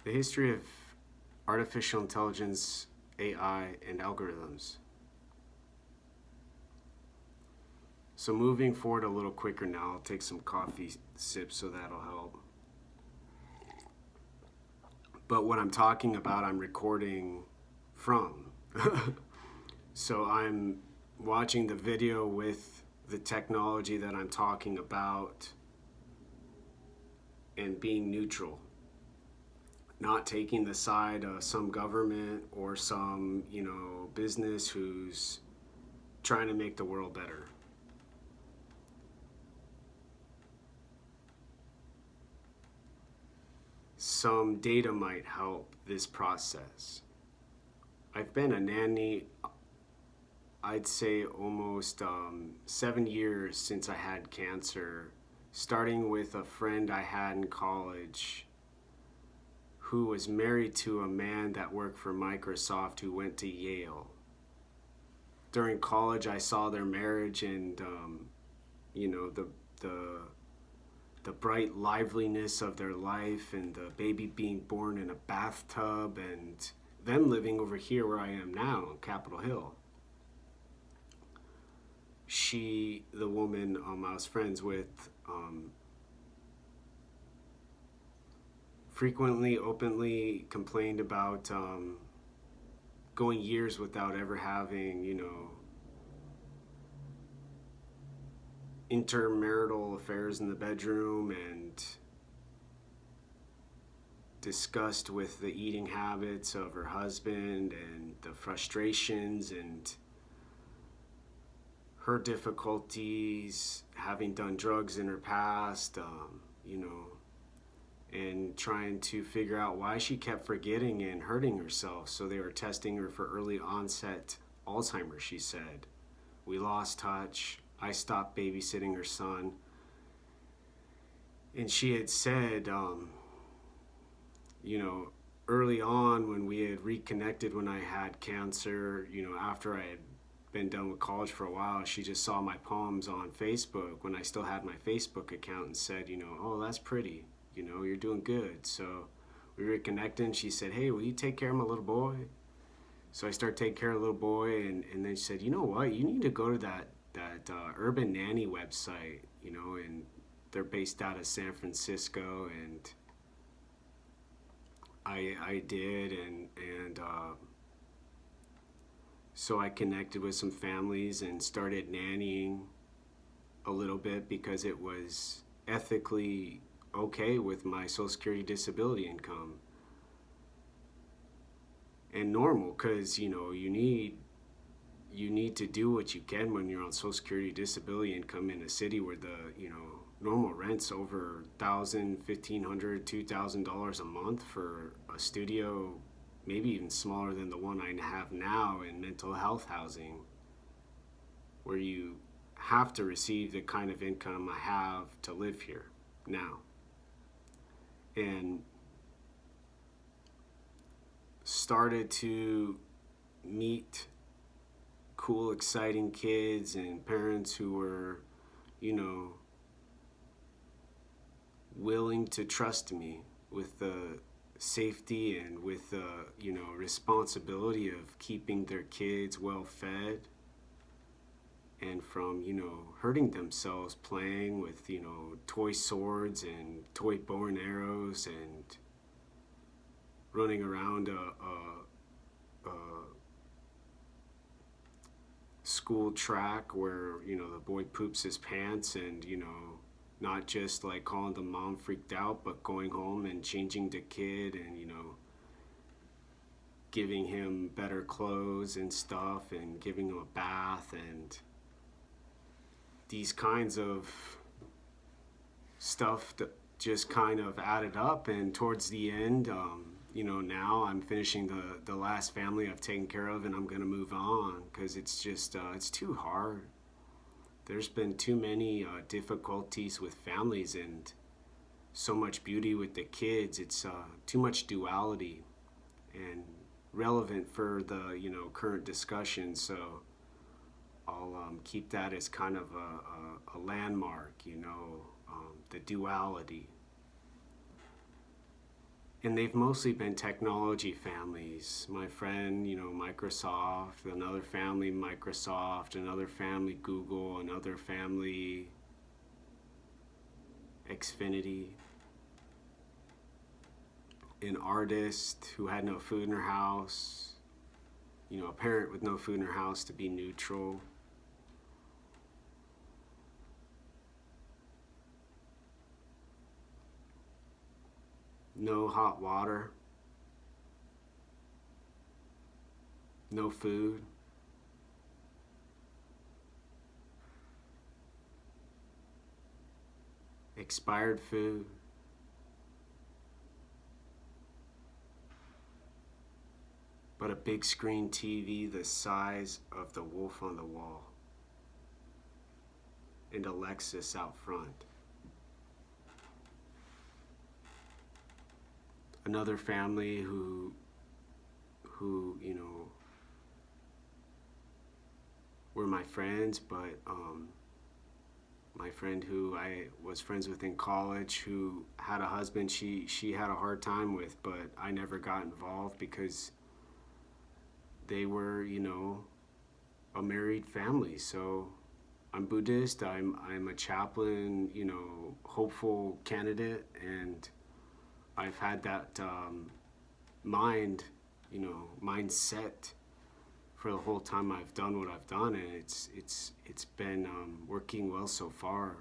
The history of artificial intelligence, AI, and algorithms. So moving forward a little quicker now, I'll take some coffee sips so that'll help. But what I'm talking about, I'm recording from. So I'm watching the video with the technology that I'm talking about and being neutral, not taking the side of some government or some, business who's trying to make the world better. Some data might help this process. I've been a nanny, I'd say almost 7 years since I had cancer, starting with a friend I had in college who was married to a man that worked for Microsoft who went to Yale. During college, I saw their marriage and, the, the, the bright liveliness of their life and the baby being born in a bathtub and them living over here where I am now in Capitol Hill. She, the woman I was friends with, frequently, openly complained about going years without ever having, intermarital affairs in the bedroom and disgust with the eating habits of her husband and the frustrations and her difficulties having done drugs in her past, and trying to figure out why she kept forgetting and hurting herself. So they were testing her for early onset Alzheimer's, she said. We lost touch. I stopped babysitting her son. And she had said, early on when we had reconnected when I had cancer, after I had been done with college for a while, she just saw my poems on Facebook when I still had my Facebook account and said, oh, that's pretty. You're doing good. So we reconnected and she said, hey, will you take care of my little boy? So I started taking care of the little boy and then she said, you know what, you need to go to that Urban Nanny website, and they're based out of San Francisco, and I did, and so I connected with some families and started nannying a little bit because it was ethically okay with my Social Security disability income and normal because you need to do what you can when you're on Social Security disability income in a city where the normal rent's over $1,000, $1,500, $2,000 a month for a studio, maybe even smaller than the one I have now in mental health housing, where you have to receive the kind of income I have to live here now. And started to meet cool, exciting kids and parents who were, willing to trust me with the safety and with the, responsibility of keeping their kids well fed and from, hurting themselves playing with, toy swords and toy bow and arrows and running around a school track where the boy poops his pants and not just like calling the mom freaked out but going home and changing the kid and giving him better clothes and stuff and giving him a bath and these kinds of stuff that just kind of added up. And towards the end, now I'm finishing the last family I've taken care of and I'm going to move on because it's just, it's too hard. There's been too many difficulties with families and so much beauty with the kids. It's too much duality and relevant for the, current discussion. So I'll keep that as kind of a landmark, the duality. And they've mostly been technology families. My friend, Microsoft, another family, Microsoft, another family, Google, another family, Xfinity, an artist who had no food in her house, a parent with no food in her house to be neutral. No hot water, no food. Expired food. But a big screen TV the size of the Wolf on the Wall. And a Lexus out front. Another family who were my friends, but my friend who I was friends with in college, who had a husband she had a hard time with, but I never got involved because they were, a married family. So I'm Buddhist, I'm a chaplain, hopeful candidate, and I've had that mindset for the whole time I've done what I've done, and it's been working well so far.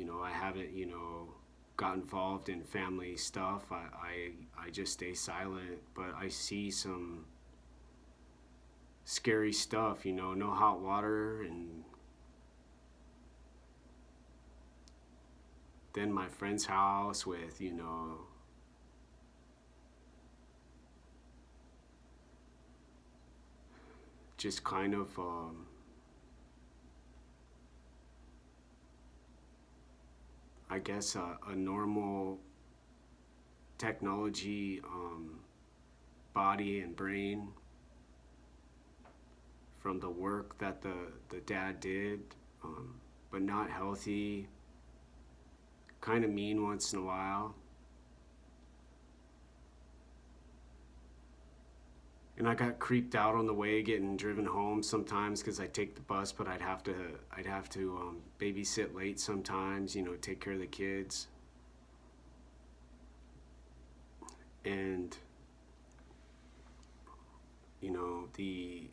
I haven't got involved in family stuff. I just stay silent, but I see some scary stuff. No hot water, and then my friend's house with just kind of I guess a normal technology body and brain from the work that the dad did, but not healthy, kind of mean once in a while. And I got creeped out on the way getting driven home sometimes because I take the bus, but I'd have to babysit late sometimes, take care of the kids. And the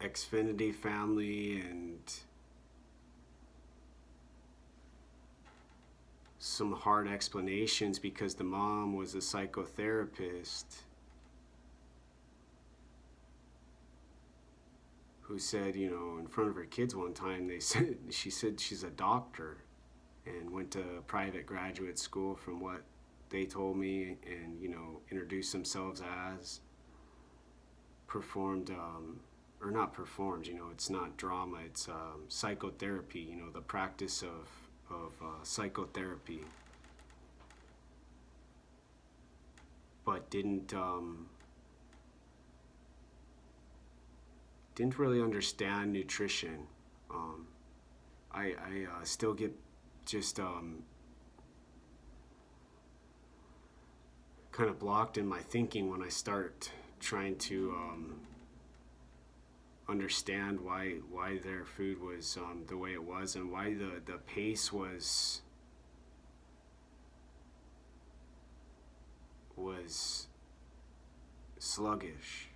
Xfinity family and some hard explanations because the mom was a psychotherapist who said, in front of her kids one time, she said she's a doctor and went to private graduate school from what they told me, and, introduced themselves as, performed, or not performed, it's not drama, it's psychotherapy, the practice of psychotherapy, but didn't really understand nutrition. I still get just kind of blocked in my thinking when I start trying to understand why their food was the way it was, and why the pace was sluggish.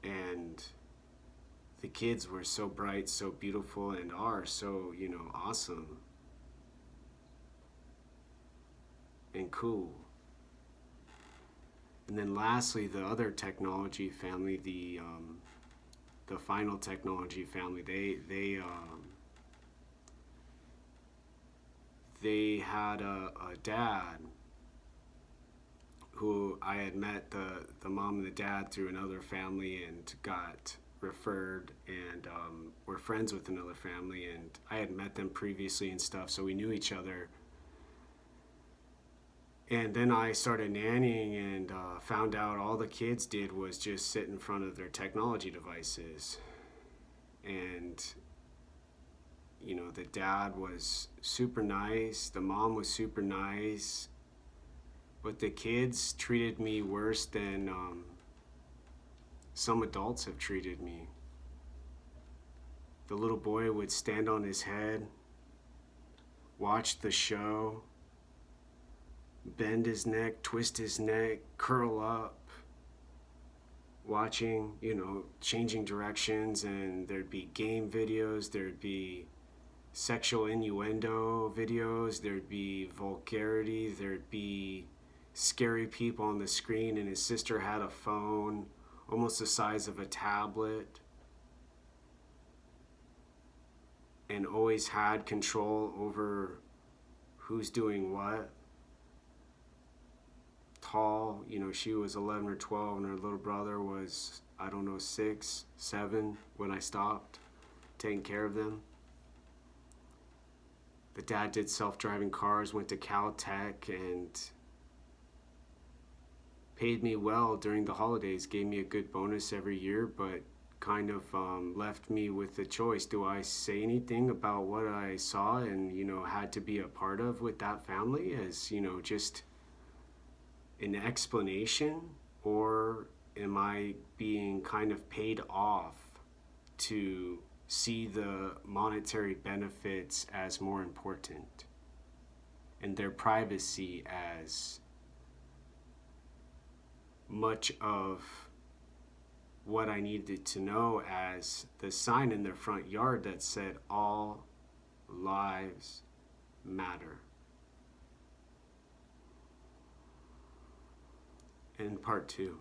And the kids were so bright, so beautiful, and are so, awesome and cool. And then lastly, the other technology family, the final technology family, they had a dad who I had met the mom and the dad through another family and got referred, and were friends with another family, and I had met them previously and stuff, so we knew each other. And then I started nannying and found out all the kids did was just sit in front of their technology devices. And, You know, the dad was super nice, the mom was super nice, but the kids treated me worse than some adults have treated me. The little boy would stand on his head, watch the show, bend his neck, twist his neck, curl up, watching, you know, changing directions, and there'd be game videos, there'd be sexual innuendo videos, there'd be vulgarity, there'd be scary people on the screen, and his sister had a phone almost the size of a tablet and always had control over who's doing what. Tall, you know, she was 11 or 12 and her little brother was, I don't know, 6, 7 when I stopped taking care of them. The dad did self-driving cars, went to Caltech, and paid me well during the holidays, gave me a good bonus every year, but kind of left me with the choice. Do I say anything about what I saw and, you know, had to be a part of with that family as, you know, just an explanation, or am I being kind of paid off to see the monetary benefits as more important and their privacy as much of what I needed to know as the sign in their front yard that said all lives matter? And part 2.